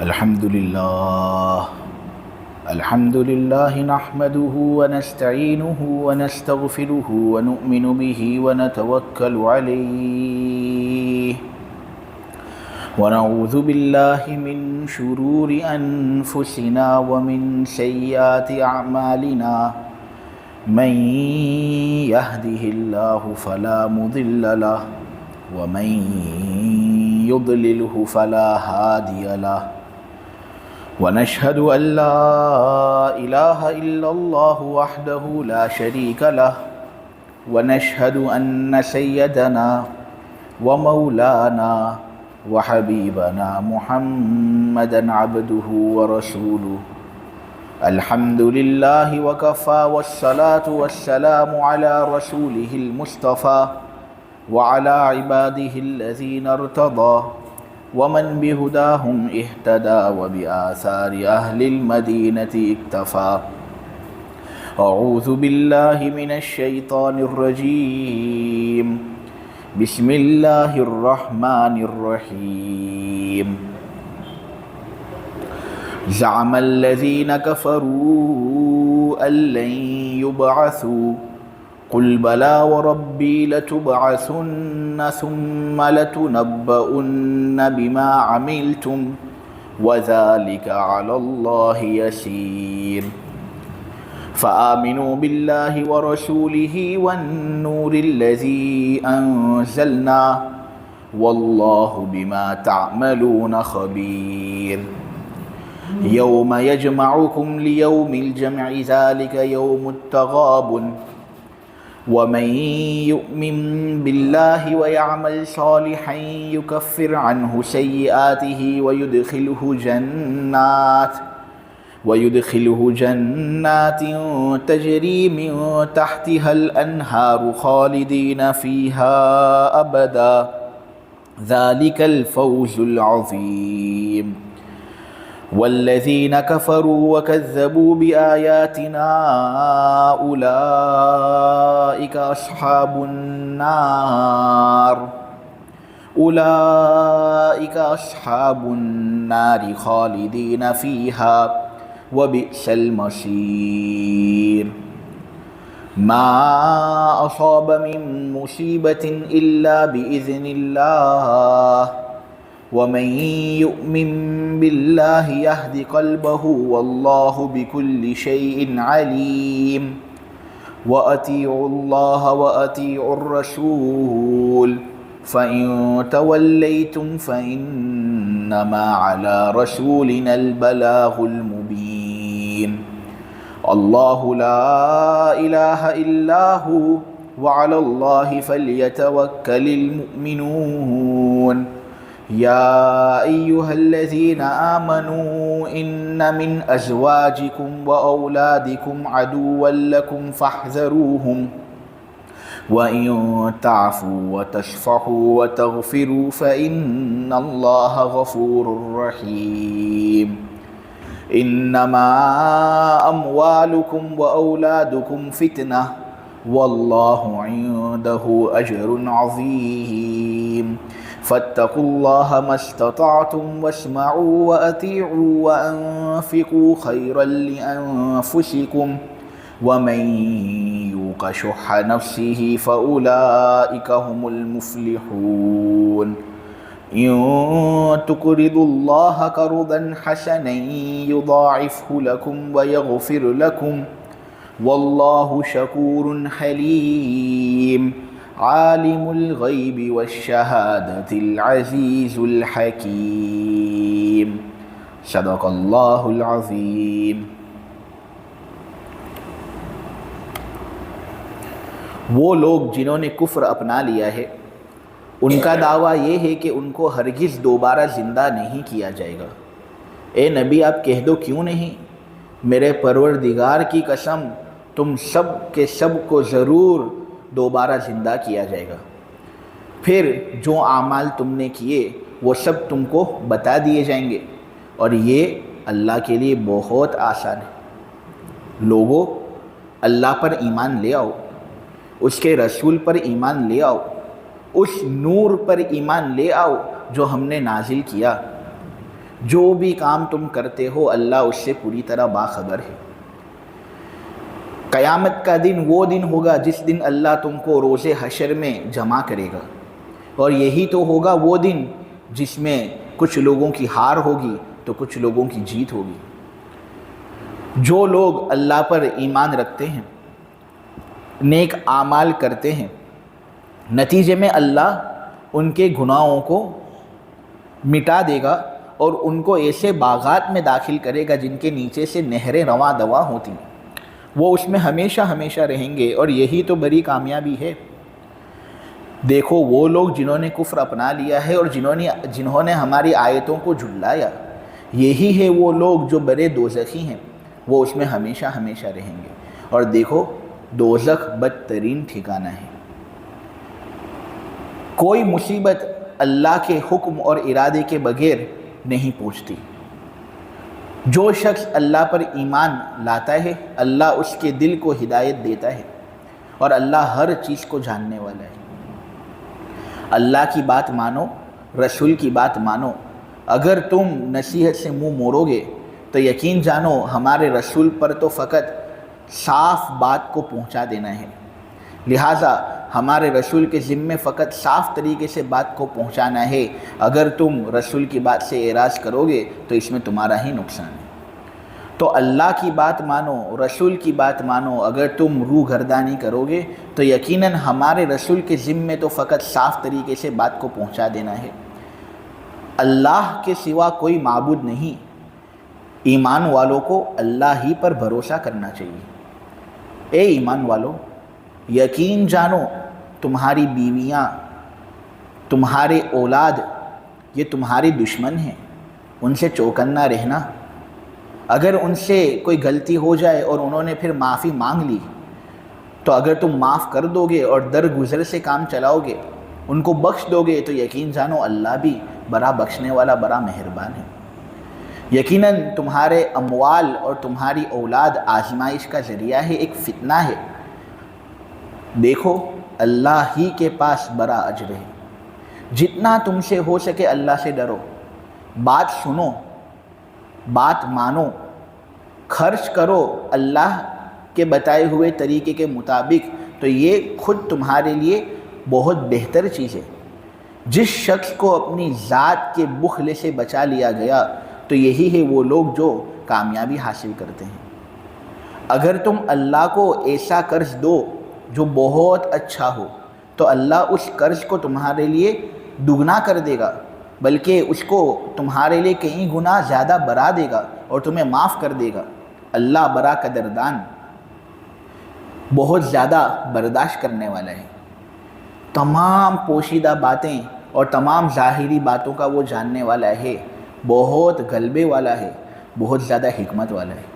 الحمد لله نحمده ونستعينه ونستغفره ونؤمن به ونتوكل عليه ونعوذ بالله من شرور أنفسنا ومن سيئات أعمالنا من يهده الله فلا مضل له ومن يضلله فلا هادي له ونشهد أن لا إله إلا الله وحده لا شريك له ونشهد أن سيدنا ومولانا وحبيبنا محمدا عبده ورسوله الحمد لله وكفى والصلاة والسلام على رسوله المصطفى وعلى عباده الذين ارتضى ومن بهداهم اهتدى وبآثار أهل المدينة اكتفى أعوذ بالله من الشيطان الرجيم بسم الله الرحمن الرحيم زعم الذين كفروا أن لن يبعثوا قل بلى وربي لتبعثن ثم لتنبؤن بما عملتم وذلك على الله يسير فآمنوا بالله ورسوله والنور الذي أنزلنا والله بما تعملون خبير يوم يجمعكم ليوم الجمع ذلك يوم التغابن ومن يؤمن بالله ويعمل صالحا يكفر عنه سيئاته ويدخله جنات تجري من تحتها الأنهار خالدين فيها أبدا ذلك الفوز العظيم والذين كفروا وكذبوا بآياتنا أولئك أصحاب النار خالدين فيها وبئس المصير ما أصاب من مصيبة إلا بإذن الله ومن يؤمن بالله يهد قلبه والله بكل شيء عليم وأطيعوا الله وأطيعوا الرسول فإن توليتم فإنما على رسولنا البلاغ المبين الله لا إله إلا هو وعلى الله فليتوكل المؤمنون يا أيها الذين آمنوا إن من أزواجكم وأولادكم عدوا لكم فاحذروهم وإن تعفوا وتصفحوا وتغفروا فإن الله غفور رحيم إنما أموالكم وأولادكم فتنة والله عنده أجر عظيم فاتقوا الله ما استطعتم واسمعوا وأطيعوا وأنفقوا خيرا لأنفسكم ومن يوق شح نفسه فأولئك هم المفلحون إن تقرضوا الله قرضا حسنا يضاعفه لكم ويغفر لكم والله شكور حليم عالم الغيب والشهادة العزيز الحكيم صدق الله العظيم. وہ لوگ جنہوں نے کفر اپنا لیا ہے ان کا دعویٰ یہ ہے کہ ان کو ہرگز دوبارہ زندہ نہیں کیا جائے گا. اے نبی آپ کہہ دو کیوں نہیں، میرے پروردگار کی قسم تم سب کے سب کو ضرور دوبارہ زندہ کیا جائے گا، پھر جو اعمال تم نے کیے وہ سب تم کو بتا دیے جائیں گے، اور یہ اللہ کے لیے بہت آسان ہے. لوگوں اللہ پر ایمان لے آؤ، اس کے رسول پر ایمان لے آؤ، اس نور پر ایمان لے آؤ جو ہم نے نازل کیا. جو بھی کام تم کرتے ہو اللہ اس سے پوری طرح باخبر ہے۔ قیامت کا دن وہ دن ہوگا جس دن اللہ تم کو روز حشر میں جمع کرے گا، اور یہی تو ہوگا وہ دن جس میں کچھ لوگوں کی ہار ہوگی تو کچھ لوگوں کی جیت ہوگی۔ جو لوگ اللہ پر ایمان رکھتے ہیں، نیک اعمال کرتے ہیں، نتیجے میں اللہ ان کے گناہوں کو مٹا دے گا اور ان کو ایسے باغات میں داخل کرے گا جن کے نیچے سے نہریں رواں دواں ہوتی ہیں، وہ اس میں ہمیشہ ہمیشہ رہیں گے، اور یہی تو بڑی کامیابی ہے۔ دیکھو وہ لوگ جنہوں نے کفر اپنا لیا ہے اور جنہوں نے ہماری آیتوں کو جھٹلایا، یہی ہے وہ لوگ جو بڑے دوزخی ہیں، وہ اس میں ہمیشہ ہمیشہ رہیں گے۔ اور دیکھو دوزخ بدترین ٹھکانہ ہے۔ کوئی مصیبت اللہ کے حکم اور ارادے کے بغیر نہیں پہنچتی۔ جو شخص اللہ پر ایمان لاتا ہے اللہ اس کے دل کو ہدایت دیتا ہے، اور اللہ ہر چیز کو جاننے والا ہے۔ اللہ کی بات مانو، رسول کی بات مانو۔ اگر تم نصیحت سے منہ موڑو گے تو یقین جانو ہمارے رسول پر تو فقط صاف بات کو پہنچا دینا ہے، لہٰذا ہمارے رسول کے ذمے فقط صاف طریقے سے بات کو پہنچانا ہے۔ اگر تم رسول کی بات سے اعراض کرو گے تو اس میں تمہارا ہی نقصان ہے۔ تو اللہ کی بات مانو، رسول کی بات مانو۔ اگر تم روح گردانی کرو گے تو یقیناً ہمارے رسول کے ذمے تو فقط صاف طریقے سے بات کو پہنچا دینا ہے۔ اللہ کے سوا کوئی معبود نہیں۔ ایمان والوں کو اللہ ہی پر بھروسہ کرنا چاہیے۔ اے ایمان والو، یقین جانو تمہاری بیویاں، تمہارے اولاد یہ تمہارے دشمن ہیں، ان سے چوکنا رہنا۔ اگر ان سے کوئی غلطی ہو جائے اور انہوں نے پھر معافی مانگ لی تو اگر تم معاف کر دو گے اور درگزر سے کام چلاؤ گے، ان کو بخش دو گے، تو یقین جانو اللہ بھی بڑا بخشنے والا، بڑا مہربان ہے۔ یقیناً تمہارے اموال اور تمہاری اولاد آزمائش کا ذریعہ ہے، ایک فتنہ ہے۔ دیکھو اللہ ہی کے پاس بڑا اجر ہے۔ جتنا تم سے ہو سکے اللہ سے ڈرو، بات سنو، بات مانو، خرچ کرو اللہ کے بتائے ہوئے طریقے کے مطابق، تو یہ خود تمہارے لیے بہت بہتر چیز ہے۔ جس شخص کو اپنی ذات کے بخل سے بچا لیا گیا تو یہی ہے وہ لوگ جو کامیابی حاصل کرتے ہیں۔ اگر تم اللہ کو ایسا قرض دو جو بہت اچھا ہو تو اللہ اس قرض کو تمہارے لیے دگنا کر دے گا، بلکہ اس کو تمہارے لیے کئی گنا زیادہ بڑھا دے گا اور تمہیں معاف کر دے گا۔ اللہ بڑا قدردان، بہت زیادہ برداشت کرنے والا ہے۔ تمام پوشیدہ باتیں اور تمام ظاہری باتوں کا وہ جاننے والا ہے، بہت غلبے والا ہے، بہت زیادہ حکمت والا ہے۔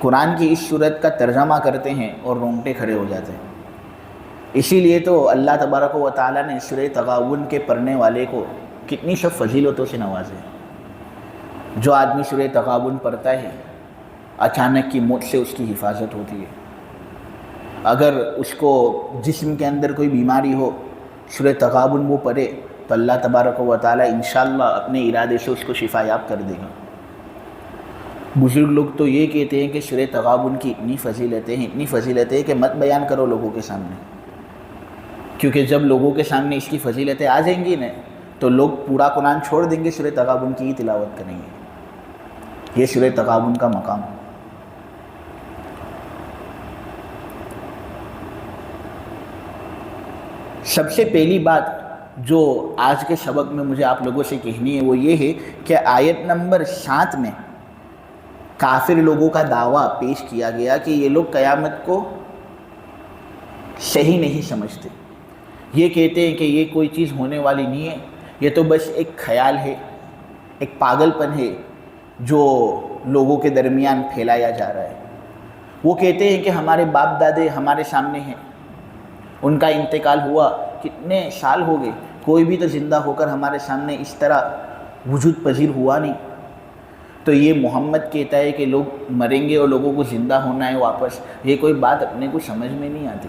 قرآن کی اس صورت کا ترجمہ کرتے ہیں اور رونگٹے کھڑے ہو جاتے ہیں۔ اسی لیے تو اللہ تبارک و تعالیٰ نے سورہ تغابن کے پڑھنے والے کو کتنی سب فضیلتوں سے نوازے۔ جو آدمی سورہ تغابن پڑھتا ہے اچانک کی موت سے اس کی حفاظت ہوتی ہے۔ اگر اس کو جسم کے اندر کوئی بیماری ہو، سورہ تغابن وہ پڑھے تو اللہ تبارک و تعالیٰ انشاءاللہ اپنے ارادے سے اس کو شفا یاب کر دے گا۔ بزرگ لوگ تو یہ کہتے ہیں کہ سورہ تغابن کی اتنی فضیلتیں کہ مت بیان کرو لوگوں کے سامنے، کیونکہ جب لوگوں کے سامنے اس کی فضیلتیں آ جائیں گی نا تو لوگ پورا قرآن چھوڑ دیں گے، سورہ تغابن کی ہی تلاوت کریں گے۔ یہ سورہ تغابن کا مقام۔ سب سے پہلی بات جو آج کے سبق میں مجھے آپ لوگوں سے کہنی ہے وہ یہ ہے کہ آیت نمبر 7 میں کافر لوگوں کا دعویٰ پیش کیا گیا کہ یہ لوگ قیامت کو صحیح نہیں سمجھتے، یہ کہتے ہیں کہ یہ کوئی چیز ہونے والی نہیں ہے، یہ تو بس ایک خیال ہے، ایک پاگل پن ہے جو لوگوں کے درمیان پھیلایا جا رہا ہے۔ وہ کہتے ہیں کہ ہمارے باپ دادے ہمارے سامنے ہیں، ان کا انتقال ہوا کتنے سال ہو گئے، کوئی بھی تو زندہ ہو کر ہمارے سامنے اس طرح وجود پذیر ہوا نہیں۔ تو یہ محمد کہتا ہے کہ لوگ مریں گے اور لوگوں کو زندہ ہونا ہے واپس، یہ کوئی بات اپنے کو سمجھ میں نہیں آتی۔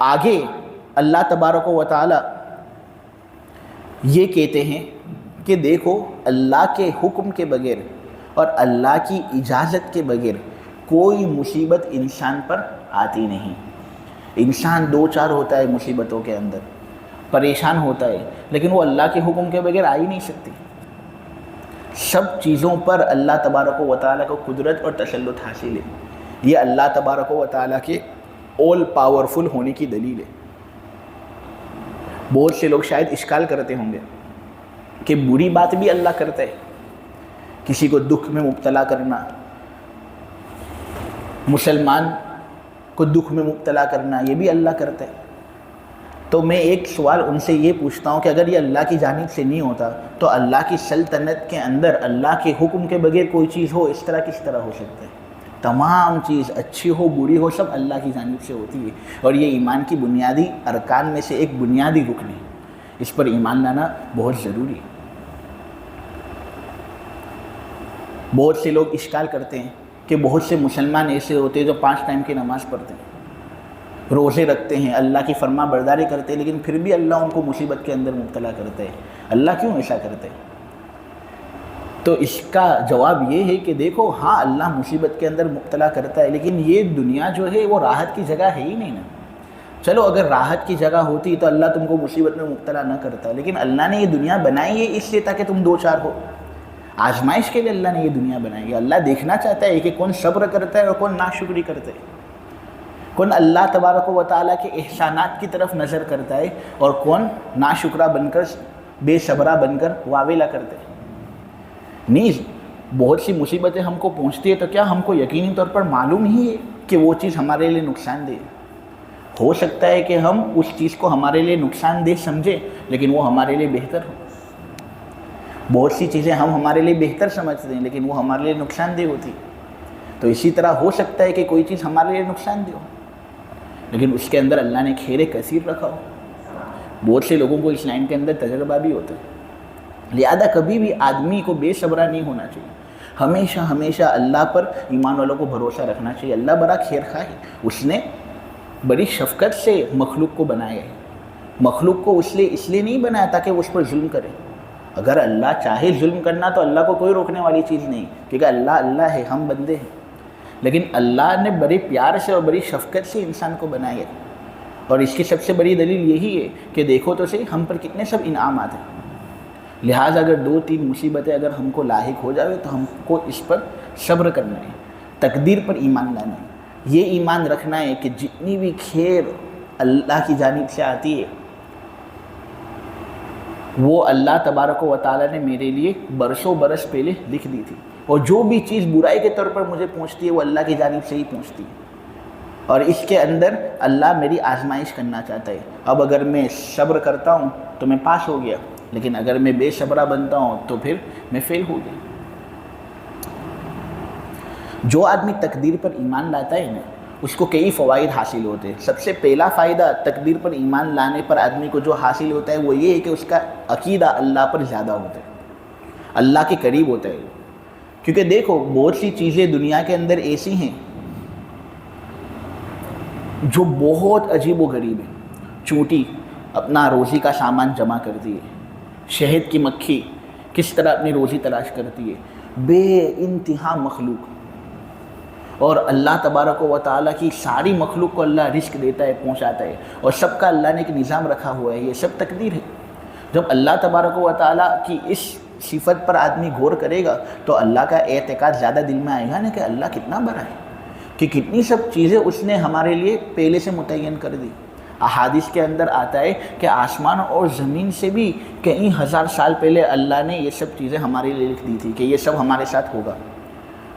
آگے اللہ تبارک و تعالی یہ کہتے ہیں کہ دیکھو اللہ کے حکم کے بغیر اور اللہ کی اجازت کے بغیر کوئی مصیبت انسان پر آتی نہیں۔ انسان دو چار ہوتا ہے مصیبتوں کے اندر، پریشان ہوتا ہے، لیکن وہ اللہ کے حکم کے بغیر آ ہی نہیں سکتی۔ سب چیزوں پر اللہ تبارک و تعالیٰ کو قدرت اور تسلط حاصل ہے۔ یہ اللہ تبارک و تعالیٰ کے آل پاورفل ہونے کی دلیل ہے۔ بہت سے لوگ شاید اشکال کرتے ہوں گے کہ بری بات بھی اللہ کرتا ہے، کسی کو دکھ میں مبتلا کرنا، مسلمان کو دکھ میں مبتلا کرنا، یہ بھی اللہ کرتا ہے۔ تو میں ایک سوال ان سے یہ پوچھتا ہوں کہ اگر یہ اللہ کی جانب سے نہیں ہوتا تو اللہ کی سلطنت کے اندر اللہ کے حکم کے بغیر کوئی چیز ہو، اس طرح کس طرح ہو سکتا ہے؟ تمام چیز اچھی ہو بری ہو سب اللہ کی جانب سے ہوتی ہے، اور یہ ایمان کی بنیادی ارکان میں سے ایک بنیادی رکن ہے۔ اس پر ایمان لانا بہت ضروری ہے۔ بہت سے لوگ اشکال کرتے ہیں کہ بہت سے مسلمان ایسے ہوتے ہیں جو 5 ٹائم کی نماز پڑھتے ہیں، روزے رکھتے ہیں، اللہ کی فرما برداری کرتے ہیں، لیکن پھر بھی اللہ ان کو مصیبت کے اندر مبتلا کرتے ہیں۔ اللہ کیوں ایسا کرتے ہیں؟ تو اس کا جواب یہ ہے کہ دیکھو ہاں اللہ مصیبت کے اندر مبتلا کرتا ہے، لیکن یہ دنیا جو ہے وہ راحت کی جگہ ہے ہی نہیں نا۔ چلو اگر راحت کی جگہ ہوتی تو اللہ تم کو مصیبت میں مبتلا نہ کرتا، لیکن اللہ نے یہ دنیا بنائی ہے اس لیے تاکہ تم دو چار ہو۔ آزمائش کے لیے اللہ نے یہ دنیا بنائی ہے۔ اللہ دیکھنا چاہتا ہے کہ کون صبر کرتا ہے اور کون ناشکری کرتا ہے، کون اللہ تبارک و تعالیٰ کے احسانات کی طرف نظر کرتا ہے اور کون ناشکرہ بن کر بے صبرہ بن کر واویلا کرتا ہے۔ نیز بہت سی مصیبتیں ہم کو پہنچتی ہے تو کیا ہم کو یقینی طور پر معلوم ہی ہے کہ وہ چیز ہمارے لیے نقصان دہ ہے؟ ہو سکتا ہے کہ ہم اس چیز کو ہمارے لیے نقصان دہ سمجھیں لیکن وہ ہمارے لیے بہتر ہو۔ بہت سی چیزیں ہم ہمارے لیے بہتر سمجھتے ہیں لیکن وہ ہمارے لیے نقصان دہ ہوتی۔ تو اسی طرح ہو سکتا ہے کہ کوئی چیز ہمارے لیے نقصان دہ ہو لیکن اس کے اندر اللہ نے خیر کثیر رکھا ہو۔ بہت سے لوگوں کو اس لائن کے اندر تجربہ بھی ہوتا ہے۔ لہذا کبھی بھی آدمی کو بے صبرہ نہیں ہونا چاہیے، ہمیشہ اللہ پر ایمان والوں کو بھروسہ رکھنا چاہیے۔ اللہ بڑا خیر خواہ ہے، اس نے بڑی شفقت سے مخلوق کو بنایا ہے۔ مخلوق کو اس لیے نہیں بنایا تاکہ وہ اس پر ظلم کرے۔ اگر اللہ چاہے ظلم کرنا تو اللہ کو کوئی روکنے والی چیز نہیں، کیونکہ اللہ ہے، ہم بندے ہیں۔ لیکن اللہ نے بڑے پیار سے اور بڑی شفقت سے انسان کو بنایا ہے، اور اس کی سب سے بڑی دلیل یہی ہے کہ دیکھو تو صحیح ہم پر کتنے سب انعامات ہیں۔ لہٰذا اگر 2-3 مصیبتیں اگر ہم کو لاحق ہو جائے تو ہم کو اس پر صبر کرنا ہے، تقدیر پر ایمان لانا ہے، یہ ایمان رکھنا ہے کہ جتنی بھی خیر اللہ کی جانب سے آتی ہے وہ اللہ تبارک و تعالیٰ نے میرے لیے برسوں برس پہلے لکھ دی تھی، اور جو بھی چیز برائی کے طور پر مجھے پہنچتی ہے وہ اللہ کی جانب سے ہی پہنچتی ہے، اور اس کے اندر اللہ میری آزمائش کرنا چاہتا ہے۔ اب اگر میں صبر کرتا ہوں تو میں پاس ہو گیا، لیکن اگر میں بے صبرہ بنتا ہوں تو پھر میں فیل ہو گیا۔ جو آدمی تقدیر پر ایمان لاتا ہے نا اس کو کئی فوائد حاصل ہوتے ہیں۔ سب سے پہلا فائدہ تقدیر پر ایمان لانے پر آدمی کو جو حاصل ہوتا ہے وہ یہ ہے کہ اس کا عقیدہ اللہ پر زیادہ ہوتا ہے، اللہ کے قریب ہوتا ہے۔ کیونکہ دیکھو بہت سی چیزیں دنیا کے اندر ایسی ہیں جو بہت عجیب و غریب ہیں۔ چونٹی اپنا روزی کا سامان جمع کرتی ہے، شہد کی مکھی کس طرح اپنی روزی تلاش کرتی ہے، بے انتہا مخلوق، اور اللہ تبارک و تعالیٰ کی ساری مخلوق کو اللہ رزق دیتا ہے، پہنچاتا ہے، اور سب کا اللہ نے ایک نظام رکھا ہوا ہے۔ یہ سب تقدیر ہے۔ جب اللہ تبارک و تعالیٰ کی اس صفت پر آدمی غور کرے گا تو اللہ کا اعتقاد زیادہ دل میں آئے گا نا کہ اللہ کتنا بڑا ہے، کہ کتنی سب چیزیں اس نے ہمارے لیے پہلے سے متعین کر دی۔ احادیث کے اندر آتا ہے کہ آسمان اور زمین سے بھی کئی ہزار سال پہلے اللہ نے یہ سب چیزیں ہمارے لیے لکھ دی تھی کہ یہ سب ہمارے ساتھ ہوگا۔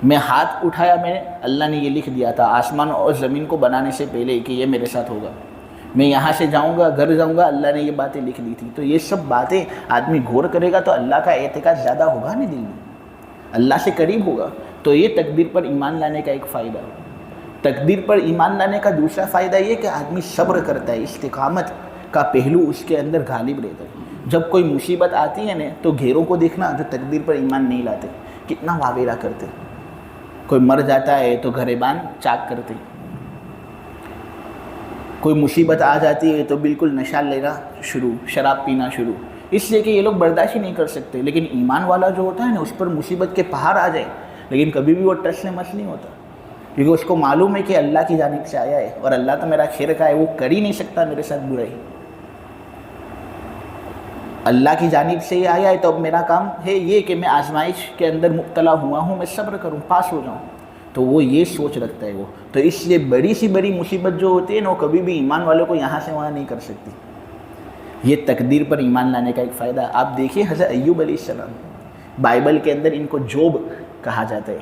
میں ہاتھ اٹھایا، اللہ نے یہ لکھ دیا تھا آسمان اور زمین کو بنانے سے پہلے کہ یہ میرے ساتھ ہوگا۔ میں یہاں سے جاؤں گا، گھر جاؤں گا، اللہ نے یہ باتیں لکھ دی تھی۔ تو یہ سب باتیں آدمی غور کرے گا تو اللہ کا اعتقاد زیادہ ہوگا نا، دل میں اللہ سے قریب ہوگا۔ تو یہ تقدیر پر ایمان لانے کا ایک فائدہ ہے۔ تقدیر پر ایمان لانے کا دوسرا فائدہ یہ کہ آدمی صبر کرتا ہے، استقامت کا پہلو اس کے اندر غالب رہتا ہے۔ جب کوئی مصیبت آتی ہے نا تو گھیروں کو دیکھنا جو تقدیر پر ایمان نہیں لاتے کتنا واویلا کرتے۔ کوئی مر جاتا ہے تو گھریبان چاک کرتے، کوئی مصیبت آ جاتی ہے تو بالکل نشہ لینا شروع، شراب پینا شروع، اس لیے کہ یہ لوگ برداشت ہی نہیں کر سکتے۔ لیکن ایمان والا جو ہوتا ہے نا، اس پر مصیبت کے پہاڑ آ جائے لیکن کبھی بھی وہ ٹس سے مس نہیں ہوتا، کیونکہ اس کو معلوم ہے کہ اللہ کی جانب سے آیا ہے اور اللہ تو میرا خیر کا ہے، وہ کر ہی نہیں سکتا میرے ساتھ برائی۔ اللہ کی جانب سے یہ آیا ہے تو اب میرا کام ہے یہ کہ میں آزمائش کے اندر مبتلا ہوا ہوں، میں صبر کروں، پاس ہو جاؤں، تو وہ یہ سوچ رکھتا ہے وہ۔ تو اس لیے بڑی سی بڑی مصیبت جو ہوتی ہے نا، وہ کبھی بھی ایمان والوں کو یہاں سے وہاں نہیں کر سکتی۔ یہ تقدیر پر ایمان لانے کا ایک فائدہ ہے۔ آپ دیکھیے حضرت ایوب علیہ السلام، بائبل کے اندر ان کو جوب کہا جاتا ہے،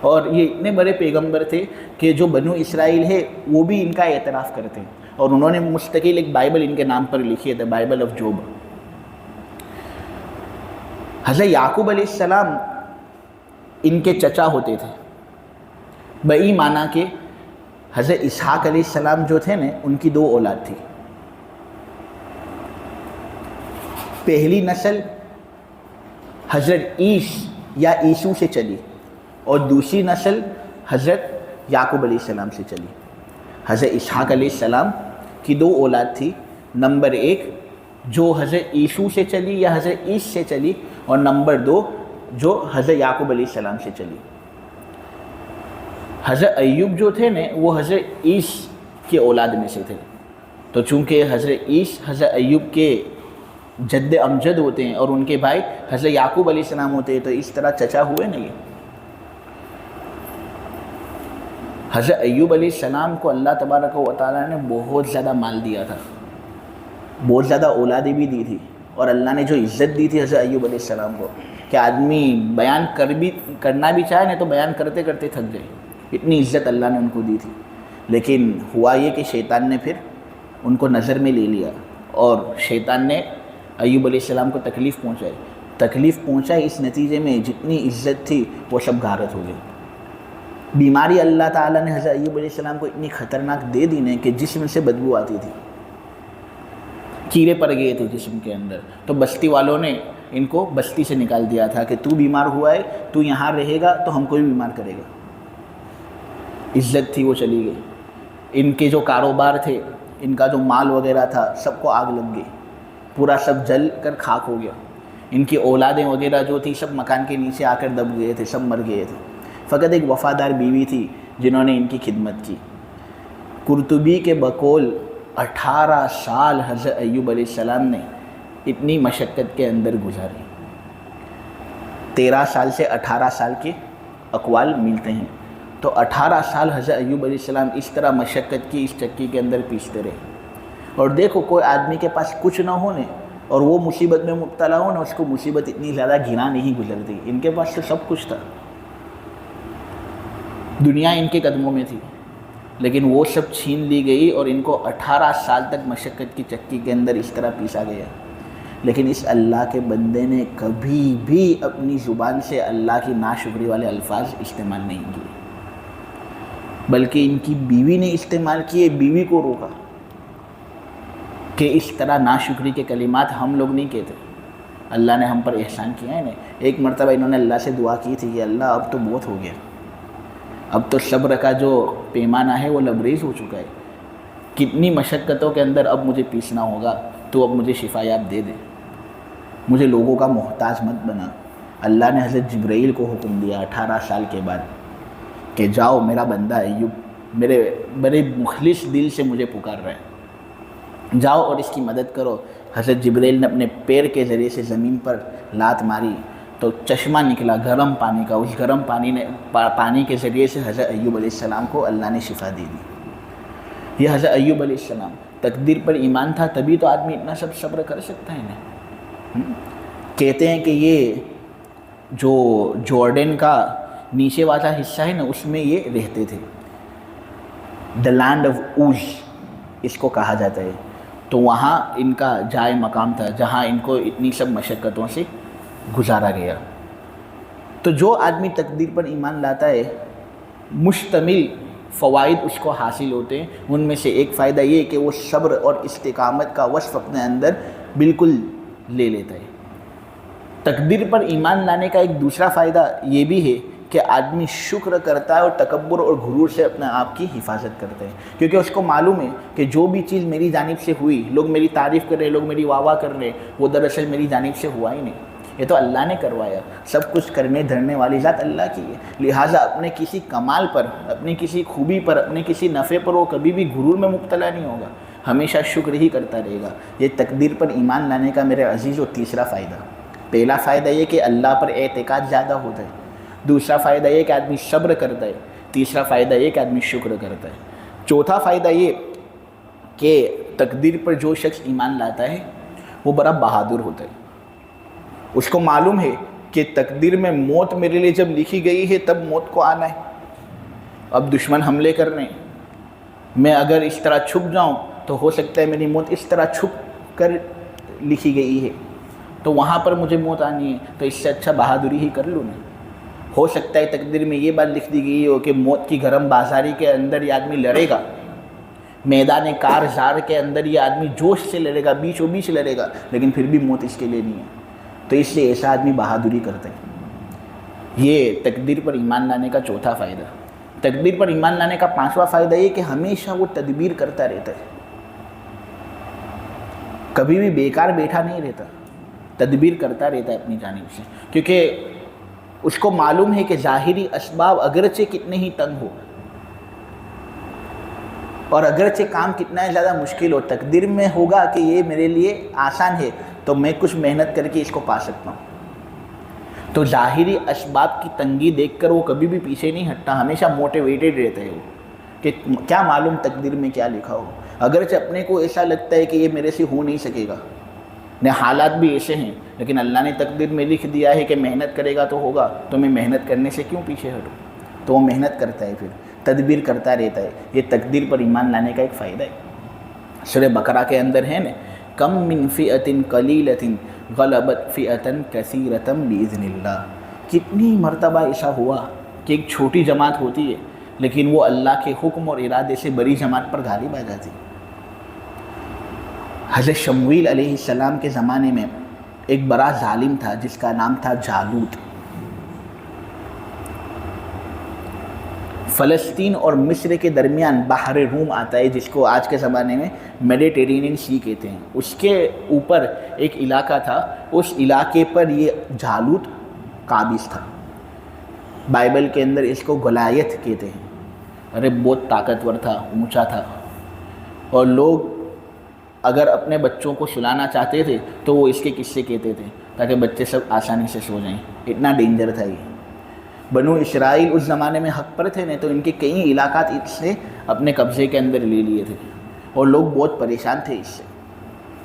اور یہ اتنے بڑے پیغمبر تھے کہ جو بنو اسرائیل ہے وہ بھی ان کا اعتراف کرتے ہیں، اور انہوں نے مستقل ایک بائبل ان کے نام پر لکھی ہے، دا بائبل آف جوب۔ حضرت یعقوب علیہ السلام ان کے چچا ہوتے تھے، بئی معنی کہ حضرت اسحاق علیہ السلام جو تھے نا، ان کی 2 اولاد تھی۔ پہلی نسل حضرت عیس یا عیسو سے چلی، اور دوسری نسل حضرت یعقوب علیہ السلام سے چلی۔ حضرت اسحاق علیہ السلام کی 2 اولاد تھی، نمبر 1 جو حضرت عیسو سے چلی یا حضرت عیس سے چلی، اور نمبر 2 جو حضرت یعقوب علیہ السلام سے چلی۔ حضرت ایوب جو تھے نا، وہ حضرت عیس کے اولاد میں سے تھے، تو چونکہ حضرت عیس حضرت ایوب کے جد امجد ہوتے ہیں اور ان کے بھائی حضرت یعقوب علیہ السلام ہوتے ہیں، تو اس طرح چچا ہوئے نہیں۔ حضرت ایوب علیہ السلام کو اللہ تبارک و تعالیٰ نے بہت زیادہ مال دیا تھا، بہت زیادہ اولادیں بھی دی تھی، اور اللہ نے جو عزت دی تھی حضرت ایوب علیہ السلام کو کہ آدمی بیان کرنا بھی چاہے نا تو بیان کرتے کرتے تھک گئے، اتنی عزت اللہ نے ان کو دی تھی۔ لیکن ہوا یہ کہ شیطان نے پھر ان کو نظر میں لے لیا، اور شیطان نے ایوب علیہ السلام کو تکلیف پہنچائی، اس نتیجے میں جتنی عزت تھی وہ سب غارت ہو گئی۔ بیماری اللہ تعالیٰ نے حضرت ایوب علیہ السلام کو اتنی خطرناک دے دی نا کہ جسم سے بدبو آتی تھی، کیڑے پڑ گئے تھے جسم کے اندر، تو بستی والوں نے ان کو بستی سے نکال دیا تھا کہ تو بیمار ہوا ہے، تو یہاں رہے گا تو ہم کو بھی بیمار کرے گا۔ عزت تھی وہ چلی گئی، ان کے جو کاروبار تھے، ان کا جو مال وغیرہ تھا، سب کو آگ لگ گئی، پورا سب جل کر خاک ہو گیا۔ ان کی اولادیں وغیرہ جو تھی سب مکان کے نیچے آ کر دب گئے تھے، سب مر گئے تھے۔ فقط ایک وفادار بیوی تھی جنہوں نے ان کی خدمت کی۔ قرطبی کے بقول 18 سال حضرت ایوب علیہ السلام نے اتنی مشقت کے اندر گزاری۔ 13 سال سے 18 سال کے اقوال ملتے ہیں، تو 18 سال حضرت ایوب علیہ السلام اس طرح مشقت کی، اس چکی کے اندر پیستے رہے۔ اور دیکھو کوئی آدمی کے پاس کچھ نہ ہونے اور وہ مصیبت میں مبتلا ہو نا، اس کو مصیبت اتنی زیادہ گھنا نہیں گزرتی۔ ان کے پاس تو سب کچھ تھا، دنیا ان کے قدموں میں تھی، لیکن وہ سب چھین لی گئی اور ان کو 18 سال تک مشقت کی چکی کے اندر اس طرح پیسا گیا۔ لیکن اس اللہ کے بندے نے کبھی بھی اپنی زبان سے اللہ کی ناشکری والے الفاظ استعمال نہیں کیے، بلکہ ان کی بیوی نے استعمال کیے، بیوی کو روکا کہ اس طرح ناشکری کے کلمات ہم لوگ نہیں کہتے، اللہ نے ہم پر احسان کیا ہے نا۔ ایک مرتبہ انہوں نے اللہ سے دعا کی تھی کہ اللہ اب تو بہت ہو گیا، اب تو صبر کا جو پیمانہ ہے وہ لبریز ہو چکا ہے، کتنی مشقتوں کے اندر اب مجھے پیسنا ہوگا، تو اب مجھے شفایاب دے دے، مجھے لوگوں کا محتاج مت بنا۔ اللہ نے حضرت جبرائیل کو حکم دیا 18 سال کے بعد کہ جاؤ، میرا بندہ ایوب میرے بڑے مخلص دل سے مجھے پکار رہا ہے، جاؤ اور اس کی مدد کرو۔ حضرت جبرائیل نے اپنے پیر کے ذریعے سے زمین پر لات ماری تو چشمہ نکلا گرم پانی کا، اس گرم پانی کے ذریعے سے حضرت ایوب علیہ السلام کو اللہ نے شفا دے دی۔ یہ حضرت ایوب علیہ السلام تقدیر پر ایمان تھا، تبھی تو آدمی اتنا سب صبر کر سکتا ہے نا۔ کہتے ہیں کہ یہ جو جارڈن کا نیچے والا حصہ ہے نا، اس میں یہ رہتے تھے، دا لینڈ آف اوز اس کو کہا جاتا ہے، تو وہاں ان کا جائے مقام تھا جہاں ان کو اتنی سب مشقتوں سے گزارا گیا۔ تو جو آدمی تقدیر پر ایمان لاتا ہے، مشتمل فوائد اس کو حاصل ہوتے ہیں۔ ان میں سے ایک فائدہ یہ کہ وہ صبر اور استقامت کا وصف اپنے اندر بالکل لے لیتا ہے۔ تقدیر پر ایمان لانے کا ایک دوسرا فائدہ یہ بھی ہے کہ آدمی شکر کرتا ہے اور تکبر اور غرور سے اپنے آپ کی حفاظت کرتے ہیں، کیونکہ اس کو معلوم ہے کہ جو بھی چیز میری جانب سے ہوئی، لوگ میری تعریف کر رہے، لوگ میری واہ واہ کر رہے، وہ دراصل میری جانب سے ہوا ہی نہیں، یہ تو اللہ نے کروایا، سب کچھ کرنے دھرنے والی ذات اللہ کی ہے۔ لہٰذا اپنے کسی کمال پر، اپنی کسی خوبی پر، اپنے کسی نفع پر وہ کبھی بھی غرور میں مبتلا نہیں ہوگا، ہمیشہ شکر ہی کرتا رہے گا۔ یہ تقدیر پر ایمان لانے کا میرے عزیز و تیسرا فائدہ۔ پہلا فائدہ یہ کہ اللہ پر اعتقاد زیادہ ہوتا ہے، دوسرا فائدہ یہ کہ آدمی صبر کرتا ہے، تیسرا فائدہ یہ کہ آدمی شکر کرتا ہے۔ چوتھا فائدہ یہ کہ تقدیر پر جو شخص ایمان لاتا ہے وہ بڑا بہادر ہوتا ہے، اس کو معلوم ہے کہ تقدیر میں موت میرے لیے جب لکھی گئی ہے تب موت کو آنا ہے۔ اب دشمن حملے کرنے، میں اگر اس طرح چھپ جاؤں تو ہو سکتا ہے میری موت اس طرح چھپ کر لکھی گئی ہے، تو وہاں پر مجھے موت آنی ہے، تو اس سے اچھا بہادری ہی کر لوں نا۔ ہو سکتا ہے تقدیر میں یہ بات لکھ دی گئی ہو کہ موت کی گرم بازاری کے اندر یہ آدمی لڑے گا، میدان کارزار کے اندر یہ آدمی جوش سے لڑے گا، بیچوں بیچ لڑے گا، لیکن پھر بھی موت اس کے لیے نہیں ہے، تو اس لیے ایسا آدمی بہادری کرتا ہے۔ یہ تقدیر پر ایمان لانے کا چوتھا فائدہ۔ تقدیر پر ایمان لانے کا پانچواں فائدہ یہ کہ ہمیشہ وہ تدبیر کرتا رہتا ہے، کبھی بھی بیکار بیٹھا نہیں رہتا، تدبیر کرتا رہتا ہے اپنی جانب سے، کیونکہ اس کو معلوم ہے کہ ظاہری اسباب اگرچہ کتنے ہی تنگ ہو اور اگرچہ کام کتنا زیادہ مشکل ہو، تقدیر میں ہوگا کہ یہ میرے لیے آسان ہے تو میں کچھ محنت کر کے اس کو پا سکتا ہوں۔ تو ظاہری اسباب کی تنگی دیکھ کر وہ کبھی بھی پیچھے نہیں ہٹتا، ہمیشہ موٹیویٹڈ رہتا ہے وہ، کہ کیا معلوم تقدیر میں کیا لکھا ہو، اگرچہ اپنے کو ایسا لگتا ہے کہ یہ میرے سے ہو نہیں سکے گا، حالات بھی ایسے ہیں، لیکن اللہ نے تقدیر میں لکھ دیا ہے کہ محنت کرے گا تو ہوگا، تو میں محنت کرنے سے کیوں پیچھے ہٹوں؟ تو وہ محنت کرتا ہے، پھر تدبیر کرتا رہتا ہے۔ یہ تقدیر پر ایمان لانے کا ایک فائدہ ہے۔ سورہ بقرہ کے اندر ہے نا، کم من فئۃ قلیلۃ غلبت فئۃ کثیرۃ باذن اللہ، کتنی مرتبہ ایسا ہوا کہ ایک چھوٹی جماعت ہوتی ہے لیکن وہ اللہ کے حکم اور ارادے سے بڑی جماعت پر غالب آ جاتی۔ حضرت شمویل علیہ السلام کے زمانے میں ایک بڑا ظالم تھا جس کا نام تھا جالوت۔ فلسطین اور مصر کے درمیان بحر روم آتا ہے، جس کو آج کے زمانے میں میڈیٹرینین سی کہتے ہیں، اس کے اوپر ایک علاقہ تھا، اس علاقے پر یہ جالوت قابض تھا۔ بائبل کے اندر اس کو گولیت کہتے ہیں۔ ارے بہت طاقتور تھا، اونچا تھا، اور لوگ اگر اپنے بچوں کو سلانا چاہتے تھے تو وہ اس کے قصے کہتے تھے تاکہ بچے سب آسانی سے سو جائیں، اتنا ڈینجر تھا یہ۔ بنو اسرائیل اس زمانے میں حق پر تھے نا، تو ان کے کئی علاقات اس سے اپنے قبضے کے اندر لے لیے تھے، اور لوگ بہت پریشان تھے اس سے،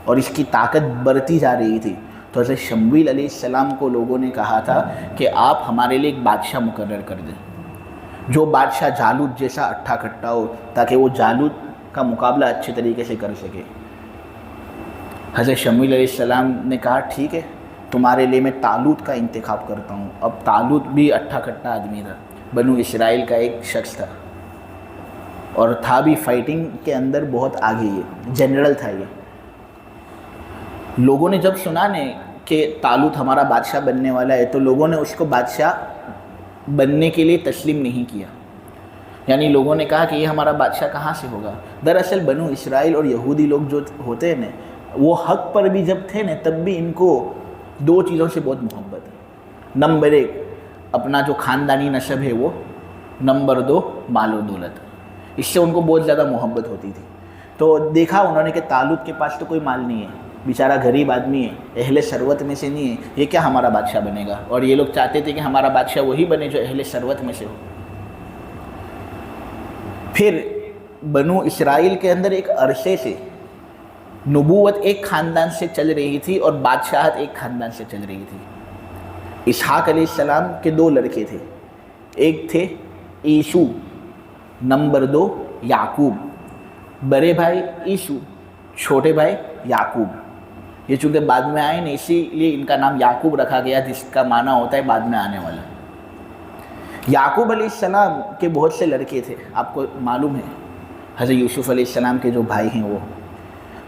اور اس کی طاقت بڑھتی جا رہی تھی۔ تو حضرت شمویل علیہ السلام کو لوگوں نے کہا تھا کہ آپ ہمارے لیے ایک بادشاہ مقرر کر دیں، جو بادشاہ جالوت جیسا اٹھا کھٹا ہو، تاکہ وہ جالوت کا مقابلہ اچھے طریقے سے کر سکے۔ حضرت شمویل علیہ السلام نے کہا ٹھیک ہے، تمہارے لیے میں طالوت کا انتخاب کرتا ہوں۔ اب طالوت بھی اٹھا کھٹا آدمی تھا، بنو اسرائیل کا ایک شخص تھا، اور تھا بھی فائٹنگ کے اندر بہت آگے، یہ جنرل تھا۔ یہ لوگوں نے جب سنا نے کہ طالوت ہمارا بادشاہ بننے والا ہے، تو لوگوں نے اس کو بادشاہ بننے کے لیے تسلیم نہیں کیا، یعنی لوگوں نے کہا کہ یہ ہمارا بادشاہ کہاں سے ہوگا۔ دراصل بنو اسرائیل اور یہودی لوگ جو ہوتے ہیں نا، وہ حق پر بھی جب تھے نا تب بھی ان کو دو چیزوں سے بہت محبت ہے۔ نمبر ایک اپنا جو خاندانی نسب ہے وہ، نمبر دو مال و دولت، اس سے ان کو بہت زیادہ محبت ہوتی تھی۔ تو دیکھا انہوں نے کہ طالوت کے پاس تو کوئی مال نہیں ہے، بیچارہ غریب آدمی ہے، اہل ثروت میں سے نہیں ہے، یہ کیا ہمارا بادشاہ بنے گا؟ اور یہ لوگ چاہتے تھے کہ ہمارا بادشاہ وہی بنے جو اہل ثروت میں سے ہو۔ پھر بنو اسرائیل کے اندر ایک عرصے سے نبوت ایک خاندان سے چل رہی تھی اور بادشاہت ایک خاندان سے چل رہی تھی۔ اسحاق علیہ السلام کے دو لڑکے تھے، ایک تھے عیسو، نمبر دو یعقوب۔ بڑے بھائی عیسو، چھوٹے بھائی یعقوب۔ یہ چونکہ بعد میں آئے نا، اسی لیے ان کا نام یعقوب رکھا گیا، جس کا معنی ہوتا ہے بعد میں آنے والا۔ یعقوب علیہ السلام کے بہت سے لڑکے تھے، آپ کو معلوم ہے، حضرت یوسف علیہ السلام کے جو بھائی ہیں وہ،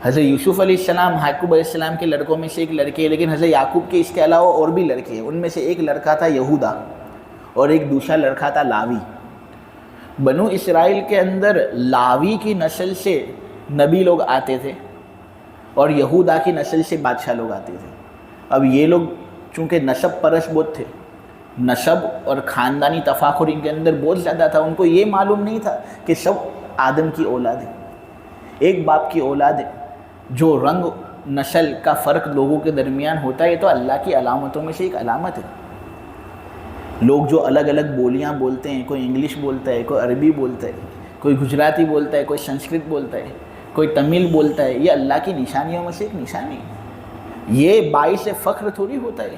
حضرت یوسف علیہ السلام یعقوب علیہ السلام کے لڑکوں میں سے ایک لڑکے، لیکن حضرت یعقوب کے اس کے علاوہ اور بھی لڑکے ہیں۔ ان میں سے ایک لڑکا تھا یہودا، اور ایک دوسرا لڑکا تھا لاوی۔ بنو اسرائیل کے اندر لاوی کی نسل سے نبی لوگ آتے تھے اور یہودا کی نسل سے بادشاہ لوگ آتے تھے۔ اب یہ لوگ چونکہ نسب پرست بہت تھے، نسب اور خاندانی تفاخر ان کے اندر بہت زیادہ تھا، ان کو یہ معلوم نہیں تھا کہ سب آدم کی اولاد ہے، ایک باپ کی اولاد ہے۔ جو رنگ نسل کا فرق لوگوں کے درمیان ہوتا ہے یہ تو اللہ کی علامتوں میں سے ایک علامت ہے۔ لوگ جو الگ الگ بولیاں بولتے ہیں، کوئی انگلش بولتا ہے، کوئی عربی بولتا ہے، کوئی گجراتی بولتا ہے، کوئی سنسکرت بولتا ہے، کوئی تمل بولتا ہے، یہ اللہ کی نشانیوں میں سے ایک نشانی ہے۔ یہ باعث فخر تھوڑی ہوتا ہے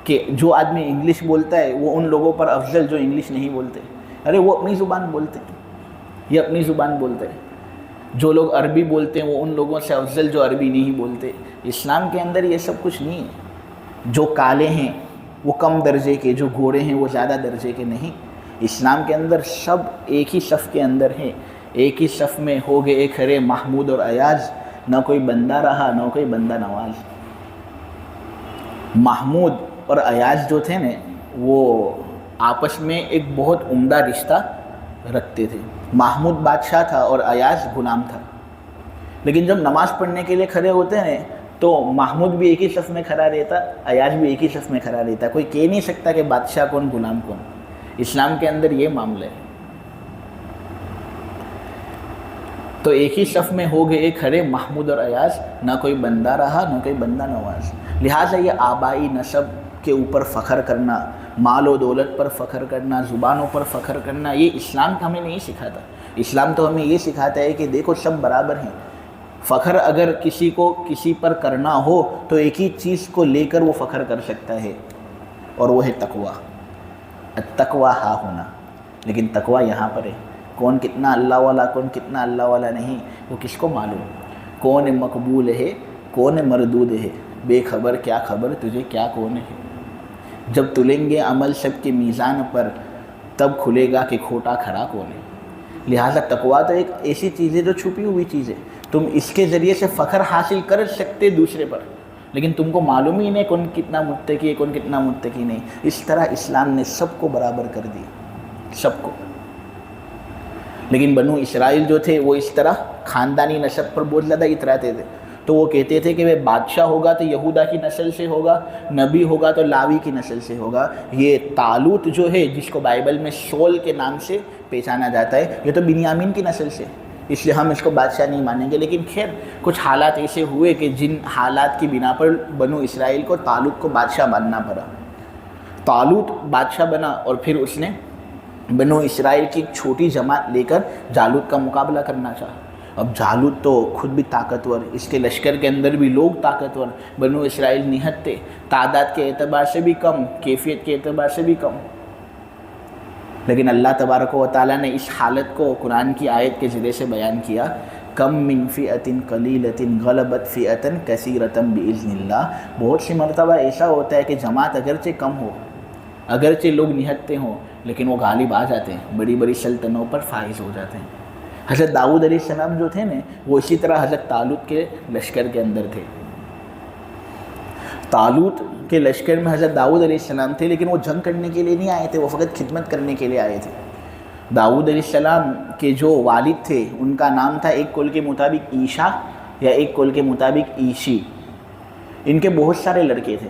کہ جو آدمی انگلش بولتا ہے وہ ان لوگوں پر افضل جو انگلش نہیں بولتے۔ ارے وہ اپنی زبان بولتے ہیں، یہ اپنی زبان بولتے ہیں۔ جو لوگ عربی بولتے ہیں وہ ان لوگوں سے افضل جو عربی نہیں بولتے۔ اسلام کے اندر یہ سب کچھ نہیں ہے۔ جو کالے ہیں وہ کم درجے کے، جو گھوڑے ہیں وہ زیادہ درجے کے نہیں۔ اسلام کے اندر سب ایک ہی صف کے اندر ہیں، ایک ہی صف میں ہو گئے کھڑے محمود اور ایاز، نہ کوئی بندہ رہا نہ کوئی بندہ نواز۔ محمود اور ایاز جو تھے نا وہ آپس میں ایک بہت عمدہ رشتہ رکھتے تھے۔ محمود بادشاہ تھا اور ایاز غلام تھا، لیکن جب نماز پڑھنے کے لیے کھڑے ہوتے ہیں تو محمود بھی ایک ہی صف میں کھڑا رہتا، ایاز بھی ایک ہی صف میں کھڑا رہتا۔ کوئی کہہ نہیں سکتا کہ بادشاہ کون غلام کون۔ اسلام کے اندر یہ معاملہ ہے۔ تو ایک ہی صف میں ہو گئے کھڑے محمود اور ایاز، نہ کوئی بندہ رہا نہ کوئی بندہ نواز۔ لہٰذا یہ آبائی نسب کے اوپر فخر کرنا، مال و دولت پر فخر کرنا، زبانوں پر فخر کرنا، یہ اسلام ہمیں نہیں سکھاتا۔ اسلام تو ہمیں یہ سکھاتا ہے کہ دیکھو سب برابر ہیں۔ فخر اگر کسی کو کسی پر کرنا ہو تو ایک ہی چیز کو لے کر وہ فخر کر سکتا ہے، اور وہ ہے تقویٰ۔ التقویٰ ہا ہونا، لیکن تقویٰ یہاں پر ہے۔ کون کتنا اللہ والا کون کتنا اللہ والا نہیں، وہ کس کو معلوم؟ کون مقبول ہے کون مردود ہے، بے خبر کیا خبر تجھے کیا کون ہے۔ جب تلیں گے عمل سب کے میزان پر تب کھلے گا کہ کھوٹا کھڑا کون ہے۔ لہٰذا تقویٰ تو ایک ایسی چیز ہے جو چھپی ہوئی چیز ہے، تم اس کے ذریعے سے فخر حاصل کر سکتے دوسرے پر، لیکن تم کو معلوم ہی نہیں کون کتنا متقی ہے کون کتنا متقی نہیں۔ اس طرح اسلام نے سب کو برابر کر دی، سب کو۔ لیکن بنو اسرائیل جو تھے وہ اس طرح خاندانی نسب پر بہت زیادہ اتراتے تھے، تو وہ کہتے تھے کہ وہ بادشاہ ہوگا تو یہودا کی نسل سے ہوگا، نبی ہوگا تو لاوی کی نسل سے ہوگا۔ یہ طالوت جو ہے جس کو بائبل میں شول کے نام سے پہچانا جاتا ہے، یہ تو بنیامین کی نسل سے، اس لیے ہم اس کو بادشاہ نہیں مانیں گے۔ لیکن خیر کچھ حالات ایسے ہوئے کہ جن حالات کی بنا پر بنو اسرائیل کو طالوت کو بادشاہ ماننا پڑا۔ طالوت بادشاہ بنا اور پھر اس نے بنو اسرائیل کی ایک چھوٹی جماعت لے کر جالوت کا مقابلہ کرنا چاہا۔ اب جالوت تو خود بھی طاقتور، اس کے لشکر کے اندر بھی لوگ طاقتور، بنو اسرائیل نہت تھے، تعداد کے اعتبار سے بھی کم، کیفیت کے اعتبار سے بھی کم۔ لیکن اللہ تبارک و تعالیٰ نے اس حالت کو قرآن کی آیت کے ذریعے سے بیان کیا، کم من فئۃ قلیلۃ غلبت فئۃ کثیرۃ باذن اللہ۔ بہت سی مرتبہ ایسا ہوتا ہے کہ جماعت اگرچہ کم ہو، اگرچہ لوگ نہتے ہوں، لیکن وہ غالب آ جاتے ہیں، بڑی بڑی سلطنتوں پر فائز ہو جاتے ہیں۔ حضرت داؤد علیہ السلام جو تھے نا وہ اسی طرح حضرت طالوت کے لشکر کے اندر تھے۔ طالوت کے لشکر میں حضرت داؤد علیہ السلام تھے، لیکن وہ جنگ کرنے کے لیے نہیں آئے تھے، وہ فقط خدمت کرنے کے لیے آئے تھے۔ داؤد علیہ السلام کے جو والد تھے ان کا نام تھا ایک قول کے مطابق عیشا یا ایک قول کے مطابق عیشی۔ ان کے بہت سارے لڑکے تھے،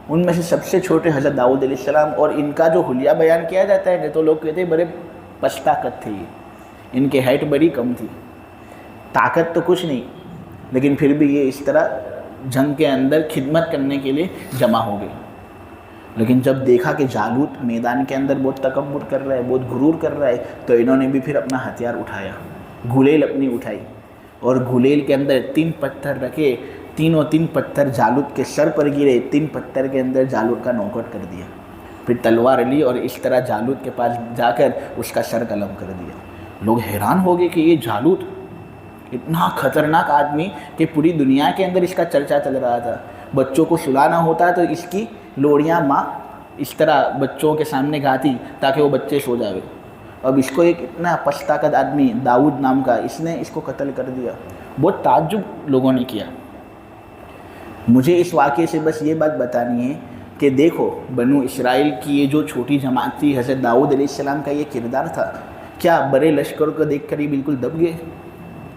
ان میں سے سب سے چھوٹے حضرت داؤد علیہ السلام، اور ان کا جو حلیہ بیان کیا جاتا ہے تو لوگ کہتے ہیں بڑے پست طاقت تھے، یہ ان کے ہائٹ بڑی کم تھی، طاقت تو کچھ نہیں، لیکن پھر بھی یہ اس طرح جنگ کے اندر خدمت کرنے کے لیے جمع ہو گئے۔ لیکن جب دیکھا کہ جالوت میدان کے اندر بہت تکبر کر رہا ہے، بہت غرور کر رہا ہے، تو انہوں نے بھی پھر اپنا ہتھیار اٹھایا، گلیل اپنی اٹھائی، اور گلیل کے اندر 3 پتھر رکھے، تینوں 3 پتھر جالوت کے سر پر گرے، 3 پتھر کے اندر جالوت کا نوکٹ کر دیا، پھر تلوار لی اور اس طرح جالوت کے پاس جا کر اس کا سر قلم کر دیا۔ لوگ حیران ہو گئے کہ یہ جالوت اتنا خطرناک آدمی کہ پوری دنیا کے اندر اس کا چرچا چل رہا تھا، بچوں کو سلانا ہوتا تو اس کی لوڑیاں ماں اس طرح بچوں کے سامنے گاتی تاکہ وہ بچے سو جاوے، اب اس کو ایک اتنا پست طاقت آدمی داؤد نام کا اس نے اس کو قتل کر دیا۔ بہت تعجب لوگوں نے کیا۔ مجھے اس واقعے سے بس یہ بات بتانی ہے کہ دیکھو بنو اسرائیل کی یہ جو چھوٹی جماعت تھی، حضرت داؤد علیہ السلام کا یہ کردار تھا، کیا بڑے لشکر کو دیکھ کر ہی بالکل دب گئے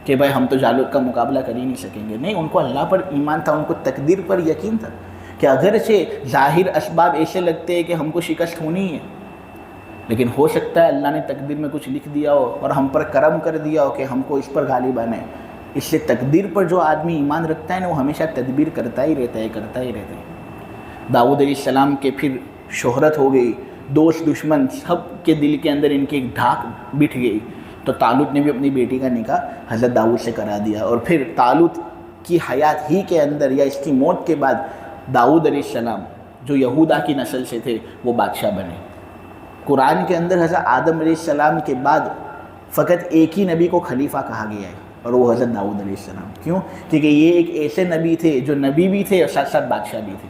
کہ بھائی ہم تو جالوت کا مقابلہ کر ہی نہیں سکیں گے؟ نہیں، ان کو اللہ پر ایمان تھا، ان کو تقدیر پر یقین تھا کہ اگرچہ ظاہر اسباب ایسے لگتے ہیں کہ ہم کو شکست ہونی ہے، لیکن ہو سکتا ہے اللہ نے تقدیر میں کچھ لکھ دیا ہو اور ہم پر کرم کر دیا ہو کہ ہم کو اس پر غالب آنا ہے۔ اس لیے تقدیر پر جو آدمی ایمان رکھتا ہے نا، وہ ہمیشہ تدبیر کرتا ہی رہتا ہے۔ داؤد علیہ السلام کے پھر شہرت ہو گئی، دوست دشمن سب کے دل کے اندر ان کی ایک دھاک بٹھ گئی، تو طالوت نے بھی اپنی بیٹی کا نکاح حضرت داؤد سے کرا دیا، اور پھر طالوت کی حیات ہی کے اندر یا اس کی موت کے بعد داؤد علیہ السلام جو یہودا کی نسل سے تھے وہ بادشاہ بنے۔ قرآن کے اندر حضرت آدم علیہ السلام کے بعد فقط ایک ہی نبی کو خلیفہ کہا گیا ہے، اور وہ حضرت داؤد علیہ السلام۔ کیوں؟ کیونکہ یہ ایک ایسے نبی تھے جو نبی بھی تھے اور ساتھ ساتھ بادشاہ بھی تھے،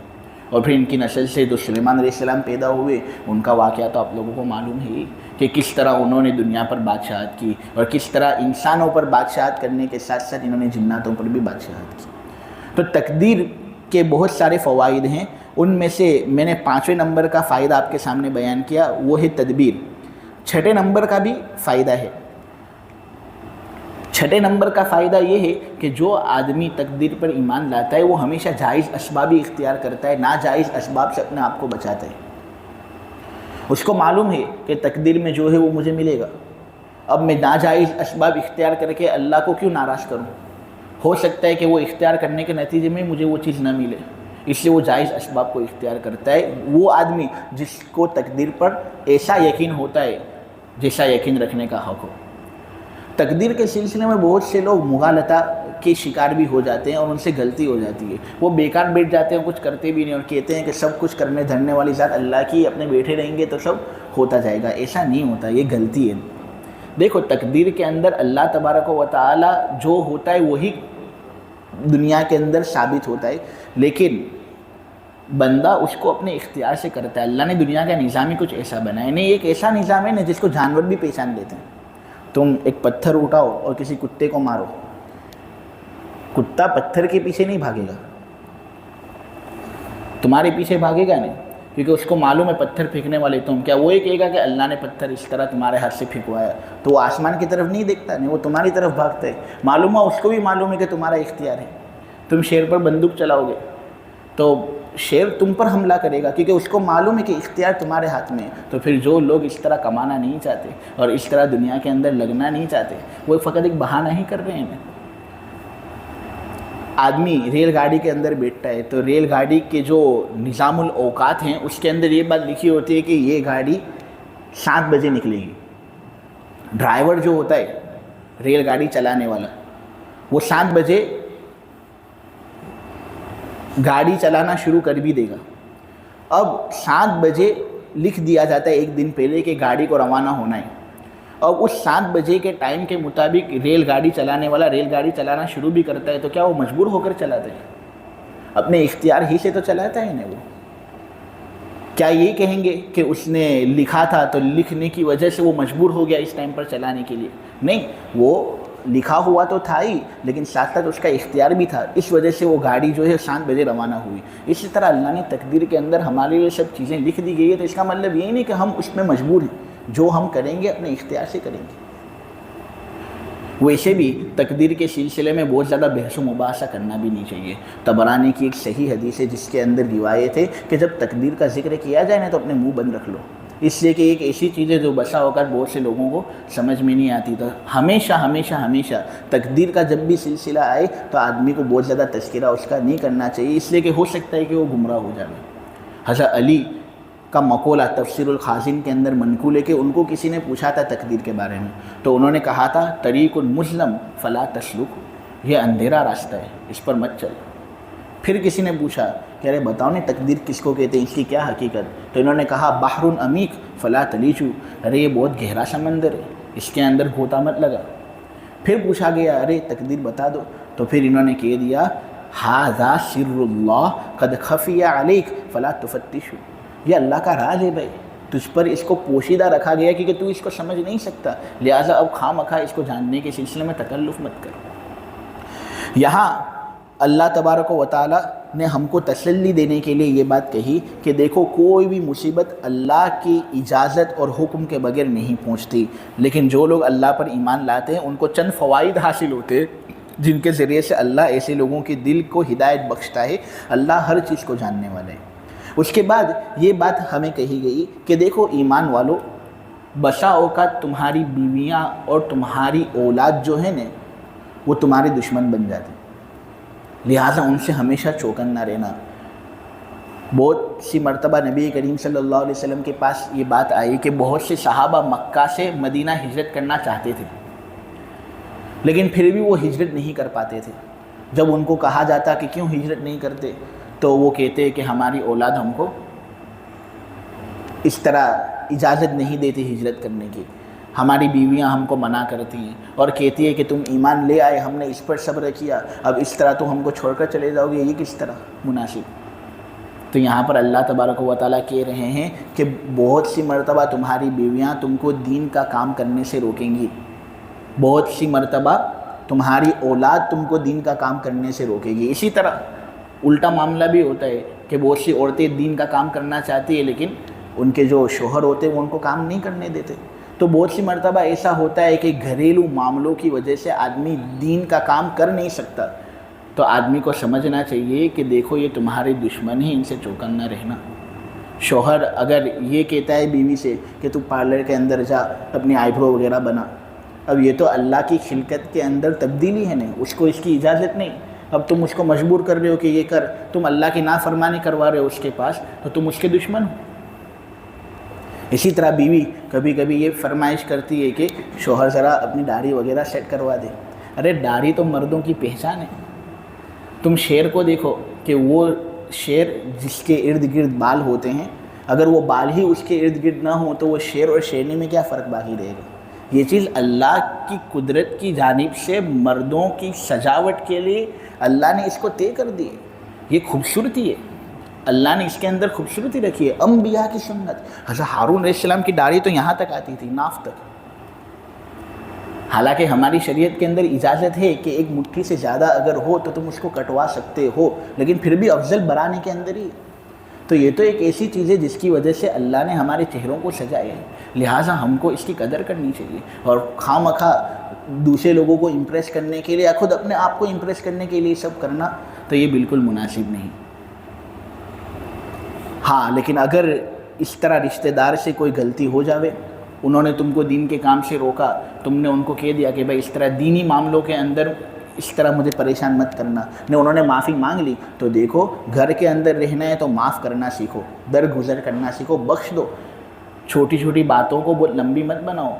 اور پھر ان کی نسل سے جو سلیمان علیہ السلام پیدا ہوئے، ان کا واقعہ تو آپ لوگوں کو معلوم ہے کہ کس طرح انہوں نے دنیا پر بادشاہت کی، اور کس طرح انسانوں پر بادشاہت کرنے کے ساتھ ساتھ انہوں نے جناتوں پر بھی بادشاہت کی۔ تو تقدیر کے بہت سارے فوائد ہیں، ان میں سے میں نے 5ویں نمبر کا فائدہ آپ کے سامنے بیان کیا، وہ ہے تدبیر۔ 6 نمبر کا بھی فائدہ ہے۔ 6 نمبر کا فائدہ یہ ہے کہ جو آدمی تقدیر پر ایمان لاتا ہے وہ ہمیشہ جائز اسباب ہی اختیار کرتا ہے، ناجائز اسباب سے اپنے آپ کو بچاتا ہے۔ اس کو معلوم ہے کہ تقدیر میں جو ہے وہ مجھے ملے گا، اب میں ناجائز اسباب اختیار کر کے اللہ کو کیوں ناراض کروں؟ ہو سکتا ہے کہ وہ اختیار کرنے کے نتیجے میں مجھے وہ چیز نہ ملے، اس لیے وہ جائز اسباب کو اختیار کرتا ہے۔ وہ آدمی جس کو تقدیر پر ایسا یقین ہوتا ہے جیسا یقین رکھنے کا حق ہو۔ تقدیر کے سلسلے میں بہت سے لوگ مغالطہ کے شکار بھی ہو جاتے ہیں اور ان سے غلطی ہو جاتی ہے، وہ بیکار بیٹھ جاتے ہیں، کچھ کرتے بھی نہیں، اور کہتے ہیں کہ سب کچھ کرنے دھرنے والی ذات اللہ کی، اپنے بیٹھے رہیں گے تو سب ہوتا جائے گا۔ ایسا نہیں ہوتا، یہ غلطی ہے۔ دیکھو تقدیر کے اندر اللہ تبارک و تعالی جو ہوتا ہے وہی دنیا کے اندر ثابت ہوتا ہے، لیکن بندہ اس کو اپنے اختیار سے کرتا ہے۔ اللہ نے دنیا کا نظام ہی کچھ ایسا بنایا نہیں، ایک ایسا نظام ہے نا جس کو جانور بھی پہچان لیتے ہیں۔ تم ایک پتھر اٹھاؤ اور کسی کتے کو مارو، کتا پتھر کے پیچھے نہیں بھاگے گا، تمہارے پیچھے بھاگے گا نہیں، کیونکہ اس کو معلوم ہے پتھر پھینکنے والے تم۔ کیا وہ یہ کہے گا کہ اللہ نے پتھر اس طرح تمہارے ہاتھ سے پھینکوایا؟ تو وہ آسمان کی طرف نہیں دیکھتا، نہیں، وہ تمہاری طرف بھاگتا ہے۔ معلوم ہے، اس کو بھی معلوم ہے کہ تمہارا اختیار ہے۔ تم شیر پر بندوق چلاؤ گے تو شیر تم پر حملہ کرے گا، کیونکہ اس کو معلوم ہے کہ اختیار تمہارے ہاتھ میں ہے۔ تو پھر جو لوگ اس طرح کمانا نہیں چاہتے اور اس طرح دنیا کے اندر لگنا نہیں چاہتے، وہ فقط ایک بہانہ ہی کر رہے ہیں۔ آدمی ریل گاڑی کے اندر بیٹھتا ہے تو ریل گاڑی کے جو نظام الاوقات ہیں اس کے اندر یہ بات لکھی ہوتی ہے کہ یہ گاڑی 7 بجے نکلے گی۔ ڈرائیور جو ہوتا ہے ریل گاڑی چلانے والا، وہ 7 بجے گاڑی چلانا شروع کر بھی دے گا۔ اب 7 بجے لکھ دیا جاتا ہے ایک دن پہلے کہ گاڑی کو روانہ ہونا ہے، اور اس 7 بجے کے ٹائم کے مطابق ریل گاڑی چلانے والا ریل گاڑی چلانا شروع بھی کرتا ہے، تو کیا وہ مجبور ہو کر چلاتا ہے؟ اپنے اختیار ہی سے تو چلاتا ہے نا وہ۔ کیا یہ کہیں گے کہ اس نے لکھا تھا تو لکھنے کی وجہ سے وہ مجبور ہو گیا اس ٹائم پر چلانے کے لیے؟ نہیں، وہ لکھا ہوا تو تھا ہی، لیکن ساتھ ساتھ اس کا اختیار بھی تھا، اس وجہ سے وہ گاڑی جو ہے 7 بجے روانہ ہوئی۔ اسی طرح اللہ نے تقدیر کے اندر ہمارے لیے سب چیزیں لکھ دی گئی ہے، تو اس کا مطلب یہ نہیں کہ ہم اس میں مجبور ہیں، جو ہم کریں گے اپنے اختیار سے کریں گے۔ ویسے بھی تقدیر کے سلسلے میں بہت زیادہ بحث و مباحثہ کرنا بھی نہیں چاہیے۔ طبرانی کی ایک صحیح حدیث ہے جس کے اندر روایت ہے کہ جب تقدیر کا ذکر کیا جائے نا تو اپنے منہ بند رکھ لو، اس لیے کہ ایک ایسی چیز ہے جو بسا اوقات بہت سے لوگوں کو سمجھ میں نہیں آتی۔ تو ہمیشہ تقدیر کا جب بھی سلسلہ آئے تو آدمی کو بہت زیادہ تذکرہ اس کا نہیں کرنا چاہیے، اس لیے کہ ہو سکتا ہے کہ وہ گمراہ ہو جائے۔ حضرت علی کا مقولہ تفسیر الخازن کے اندر منقول ہے کہ ان کو کسی نے پوچھا تھا تقدیر کے بارے میں، تو انہوں نے کہا تھا طریق المظلم فلا تسلک، یہ اندھیرا راستہ ہے، اس پر مت چل۔ پھر کسی نے پوچھا کہ ارے بتاؤ نا تقدیر کس کو کہتے ہیں، اس کی کیا حقیقت؟ تو انہوں نے کہا بحر عمیق فلا تلیجو، ارے یہ بہت گہرا سمندر ہے، اس کے اندر گھوتا مت لگا۔ پھر پوچھا گیا ارے تقدیر بتا دو، تو پھر انہوں نے کہہ دیا ھذا سر اللہ قد خفی علیک فلا تفتشو، یہ اللہ کا راز ہے بھائی، تجھ پر اس کو پوشیدہ رکھا گیا کیونکہ تو اس کو سمجھ نہیں سکتا، لہٰذا اب خواہ مخواہ اس کو جاننے کے سلسلے میں تکلف مت کر۔ یہاں اللہ تبارک و تعالی نے ہم کو تسلی دینے کے لیے یہ بات کہی کہ دیکھو کوئی بھی مصیبت اللہ کی اجازت اور حکم کے بغیر نہیں پہنچتی، لیکن جو لوگ اللہ پر ایمان لاتے ہیں ان کو چند فوائد حاصل ہوتے ہیں جن کے ذریعے سے اللہ ایسے لوگوں کے دل کو ہدایت بخشتا ہے۔ اللہ ہر چیز کو جاننے والے ہیں۔ اس کے بعد یہ بات ہمیں کہی گئی کہ دیکھو ایمان والو، بسا اوقات تمہاری بیویاں اور تمہاری اولاد جو ہے نا وہ تمہارے دشمن بن جاتے ہیں، لہٰذا ان سے ہمیشہ چوکن نہ رہنا۔ بہت سی مرتبہ نبی کریم صلی اللہ علیہ وسلم کے پاس یہ بات آئی کہ بہت سے صحابہ مکہ سے مدینہ ہجرت کرنا چاہتے تھے، لیکن پھر بھی وہ ہجرت نہیں کر پاتے تھے۔ جب ان کو کہا جاتا کہ کیوں ہجرت نہیں کرتے تو وہ کہتے کہ ہماری اولاد ہم کو اس طرح اجازت نہیں دیتی ہجرت کرنے کی، ہماری بیویاں ہم کو منع کرتی ہیں اور کہتی ہے کہ تم ایمان لے آئے، ہم نے اس پر صبر کیا، اب اس طرح تو ہم کو چھوڑ کر چلے جاؤ گے، یہ کس طرح مناسب؟ تو یہاں پر اللہ تبارک و تعالیٰ کہہ رہے ہیں کہ بہت سی مرتبہ تمہاری بیویاں تم کو دین کا کام کرنے سے روکیں گی، بہت سی مرتبہ تمہاری اولاد تم کو دین کا کام کرنے سے روکے گی۔ اسی طرح الٹا معاملہ بھی ہوتا ہے کہ بہت سی عورتیں دین کا کام کرنا چاہتی ہیں لیکن ان کے جو شوہر ہوتے ہیں وہ ان کو کام نہیں کرنے دیتے۔ تو بہت سی مرتبہ ایسا ہوتا ہے کہ گھریلو معاملوں کی وجہ سے آدمی دین کا کام کر نہیں سکتا، تو آدمی کو سمجھنا چاہیے کہ دیکھو یہ تمہارے دشمن ہیں، ان سے چوکن نہ رہنا۔ شوہر اگر یہ کہتا ہے بیوی سے کہ تو پارلر کے اندر جا اپنی آئی برو وغیرہ بنا، اب یہ تو اللہ کی خلقت کے اندر تبدیلی ہے نہیں، اس کو اس کی اجازت نہیں، اب تم اس کو مجبور کر رہے ہو کہ یہ کر، تم اللہ کی نافرمانی کروا رہے ہو اس کے پاس، تو تم اس کے دشمن ہو۔ اسی طرح بیوی کبھی کبھی یہ فرمائش کرتی ہے کہ شوہر ذرا اپنی داڑھی وغیرہ سیٹ کروا دے۔ ارے داڑھی تو مردوں کی پہچان ہے۔ تم شیر کو دیکھو کہ وہ شیر جس کے ارد گرد بال ہوتے ہیں، اگر وہ بال ہی اس کے ارد گرد نہ ہوں تو وہ شیر اور شیرنی میں کیا فرق باقی رہے گا؟ یہ چیز اللہ کی قدرت کی جانب سے مردوں کی سجاوٹ کے لیے اللہ نے اس کو طے کر دی ہے۔ یہ خوبصورتی ہے، اللہ نے اس کے اندر خوبصورتی رکھی ہے۔ انبیاء کی سنت، حضرت ہارون علیہ السلام کی داڑھی تو یہاں تک آتی تھی، ناف تک۔ حالانکہ ہماری شریعت کے اندر اجازت ہے کہ ایک مٹھی سے زیادہ اگر ہو تو تم اس کو کٹوا سکتے ہو، لیکن پھر بھی افضل برانے کے اندر ہی۔ تو یہ تو ایک ایسی چیز ہے جس کی وجہ سے اللہ نے ہمارے چہروں کو سجایا ہے، لہٰذا ہم کو اس کی قدر کرنی چاہیے۔ اور خواہ مخواہ دوسرے لوگوں کو امپریس کرنے کے لیے یا خود اپنے آپ کو امپریس کرنے کے لیے سب کرنا تو یہ بالکل مناسب نہیں۔ ہاں لیکن اگر اس طرح رشتہ دار سے کوئی غلطی ہو جاوے، انہوں نے تم کو دین کے کام سے روکا، تم نے ان کو کہہ دیا کہ بھائی اس طرح دینی معاملوں کے اندر اس طرح مجھے پریشان مت کرنا، انہوں نے معافی مانگ لی، تو دیکھو گھر کے اندر رہنا ہے تو معاف کرنا سیکھو، درگزر کرنا سیکھو، بخش دو، چھوٹی چھوٹی باتوں کو بہت لمبی مت بناؤ۔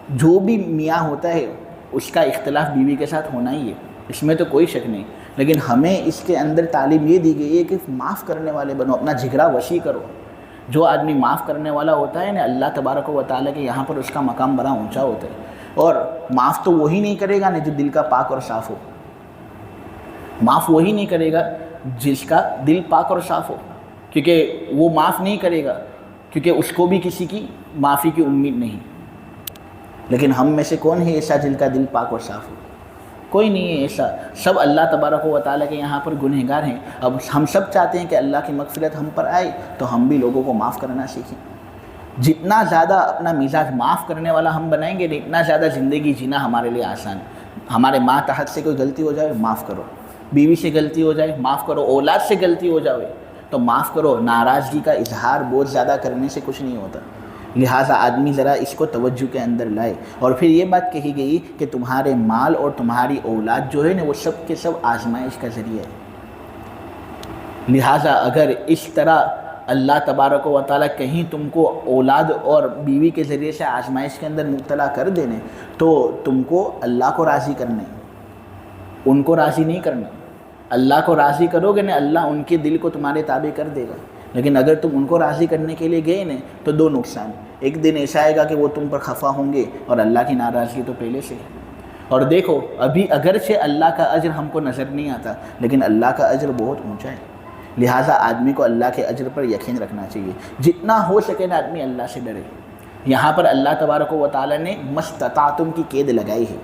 جو بھی میاں ہوتا ہے اس کا اختلاف بیوی کے ساتھ ہونا ہی ہے، اس میں تو کوئی شک نہیں، لیکن ہمیں اس کے اندر تعلیم یہ دی گئی ہے کہ معاف کرنے والے بنو، اپنا جگرا وسیع کرو۔ جو آدمی معاف کرنے والا ہوتا ہے نا، اللہ تبارک و تعالیٰ کے یہاں پر اس کا مقام بڑا اونچا ہوتا ہے۔ اور معاف تو وہی نہیں کرے گا نا جو دل کا پاک اور صاف ہو، معاف وہی نہیں کرے گا جس کا دل پاک اور صاف ہو، کیونکہ وہ معاف نہیں کرے گا کیونکہ اس کو بھی کسی کی معافی کی امید نہیں۔ لیکن ہم میں سے کون ہے ایسا جن کا دل پاک اور صاف ہو؟ کوئی نہیں ہے ایسا، سب اللہ تبارک و تعالیٰ کے یہاں پر گنہگار ہیں۔ اب ہم سب چاہتے ہیں کہ اللہ کی مغفرت ہم پر آئے تو ہم بھی لوگوں کو معاف کرنا سیکھیں۔ جتنا زیادہ اپنا مزاج معاف کرنے والا ہم بنائیں گے اتنا زیادہ زندگی جینا ہمارے لیے آسان۔ ہمارے ماتحت سے کوئی غلطی ہو جائے معاف کرو، بیوی سے غلطی ہو جائے معاف کرو، اولاد سے غلطی ہو جائے تو معاف کرو۔ ناراضگی کا اظہار بہت زیادہ کرنے سے کچھ نہیں ہوتا، لہٰذا آدمی ذرا اس کو توجہ کے اندر لائے۔ اور پھر یہ بات کہی گئی کہ تمہارے مال اور تمہاری اولاد جو ہے نا وہ سب کے سب آزمائش کا ذریعہ ہے، لہٰذا اگر اس طرح اللہ تبارک و تعالیٰ کہیں تم کو اولاد اور بیوی کے ذریعے سے آزمائش کے اندر مبتلا کر دینے تو تم کو اللہ کو راضی کرنا ہے، ان کو راضی نہیں کرنا۔ اللہ کو راضی کرو گے نا، اللہ ان کے دل کو تمہارے تابع کر دے گا، لیکن اگر تم ان کو راضی کرنے کے لیے گئے نا تو دو نقصان۔ ایک دن ایسا آئے گا کہ وہ تم پر خفا ہوں گے اور اللہ کی ناراضگی تو پہلے سے ہے۔ اور دیکھو ابھی اگرچہ اللہ کا اجر ہم کو نظر نہیں آتا لیکن اللہ کا اجر بہت اونچا ہے، لہٰذا آدمی کو اللہ کے اجر پر یقین رکھنا چاہیے، جتنا ہو سکے نا آدمی اللہ سے ڈرے۔ یہاں پر اللہ تبارک و تعالیٰ نے مستطاعتم کی قید لگائی ہے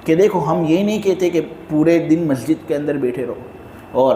کہ دیکھو ہم یہ نہیں کہتے کہ پورے دن مسجد کے اندر بیٹھے رہو اور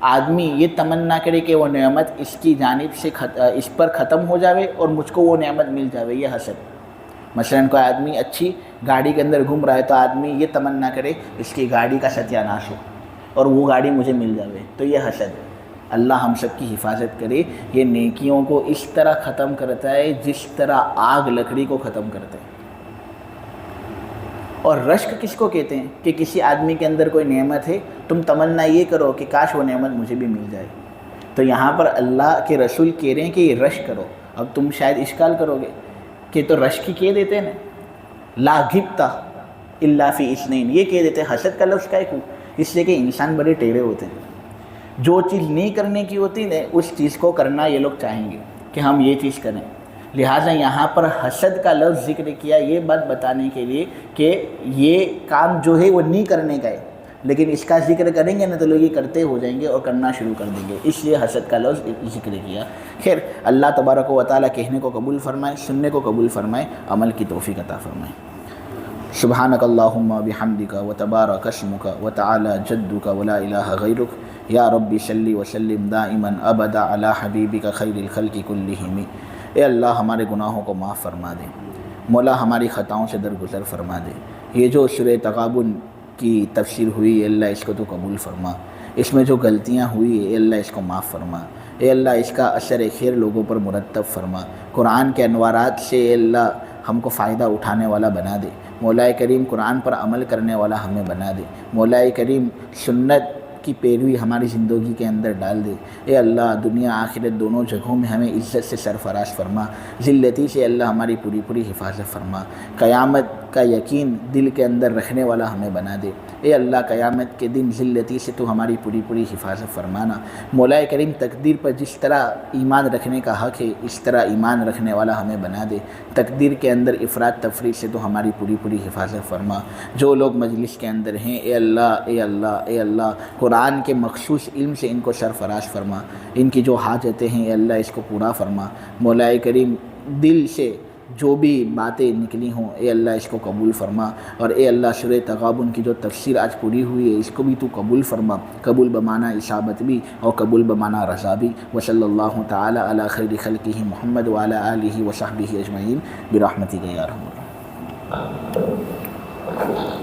آدمی یہ تمنا کرے کہ وہ نعمت اس کی جانب سے اس پر ختم ہو جاوے اور مجھ کو وہ نعمت مل جاوے، یہ حسد۔ مثلا کوئی آدمی اچھی گاڑی کے اندر گھوم رہا ہے تو آدمی یہ تمنا کرے اس کی گاڑی کا ستیہ ناش ہو اور وہ گاڑی مجھے مل جاوے، تو یہ حسد ہے۔ اللہ ہم سب کی حفاظت کرے۔ یہ نیکیوں کو اس طرح ختم کرتا ہے جس طرح آگ لکڑی کو ختم کرتا ہے۔ اور رشک کس کو کہتے ہیں؟ کہ کسی آدمی کے اندر کوئی نعمت ہے، تم تمنا یہ کرو کہ کاش وہ نعمت مجھے بھی مل جائے۔ تو یہاں پر اللہ کے رسول کہہ رہے ہیں کہ یہ رشک کرو۔ اب تم شاید اشکال کرو گے کہ تو رشک ہی کہہ دیتے ہیں نا، لا غبطہ الا فی اثنین، یہ کہہ دیتے ہیں حسد کا لفظ کا ہے، اس لیے کہ انسان بڑے ٹیڑھے ہوتے ہیں۔ جو چیز نہیں کرنے کی ہوتی نا اس چیز کو کرنا یہ لوگ چاہیں گے کہ ہم یہ چیز کریں، لہٰذا یہاں پر حسد کا لفظ ذکر کیا یہ بات بتانے کے لیے کہ یہ کام جو ہے وہ نہیں کرنے کا ہے، لیکن اس کا ذکر کریں گے نا تو لوگ یہ کرتے ہو جائیں گے اور کرنا شروع کر دیں گے، اس لیے حسد کا لفظ ذکر کیا۔ خیر، اللہ تبارک و تعالیٰ کہنے کو قبول فرمائے، سننے کو قبول فرمائے، عمل کی توفیق عطا فرمائے۔ سبحانک اللہم بحمدک وتبارک اسمک وتعالی جدک ولا الہ غیرک یا رب صلی وسلم دائما ابدا علی حبیبک خیر الخلق کلہم۔ اے اللہ ہمارے گناہوں کو معاف فرما دے، مولا ہماری خطاؤں سے درگزر فرما دے۔ یہ جو سورہ تغابن کی تفسیر ہوئی اے اللہ اس کو تو قبول فرما، اس میں جو غلطیاں ہوئی اے اللہ اس کو معاف فرما، اے اللہ اس کا اثر خیر لوگوں پر مرتب فرما، قرآن کے انوارات سے اے اللہ ہم کو فائدہ اٹھانے والا بنا دے، مولا کریم قرآن پر عمل کرنے والا ہمیں بنا دے، مولا کریم سنت کی پیروی ہماری زندگی کے اندر ڈال دے۔ اے اللہ دنیا آخرت دونوں جگہوں میں ہمیں عزت سے سرفراز فرما، ذلتی سے اللہ ہماری پوری پوری حفاظت فرما، قیامت کا یقین دل کے اندر رکھنے والا ہمیں بنا دے۔ اے اللہ قیامت کے دن ذلتی سے تو ہماری پوری پوری حفاظت فرمانا، مولا کریم تقدیر پر جس طرح ایمان رکھنے کا حق ہے اس طرح ایمان رکھنے والا ہمیں بنا دے، تقدیر کے اندر افراد تفریط سے تو ہماری پوری پوری حفاظت فرما۔ جو لوگ مجلس کے اندر ہیں اے اللہ اے اللہ اے اللہ قرآن کے مخصوص علم سے ان کو سرفراز فرما، ان کی جو حاجتیں ہیں اے اللہ اس کو پورا فرما، مولا کریم دل سے جو بھی باتیں نکلی ہوں اے اللہ اس کو قبول فرما، اور اے اللہ سورہ تغابن کی جو تفسیر آج پوری ہوئی ہے اس کو بھی تو قبول فرما، قبول بمعنی اصابت بھی اور قبول بمعنی رضا بھی۔ وصلی اللہ تعالی علی خیر خلقہ محمد وعلی آلہ وصحبہ اجمعین برحمتک یا ارحم الراحمین۔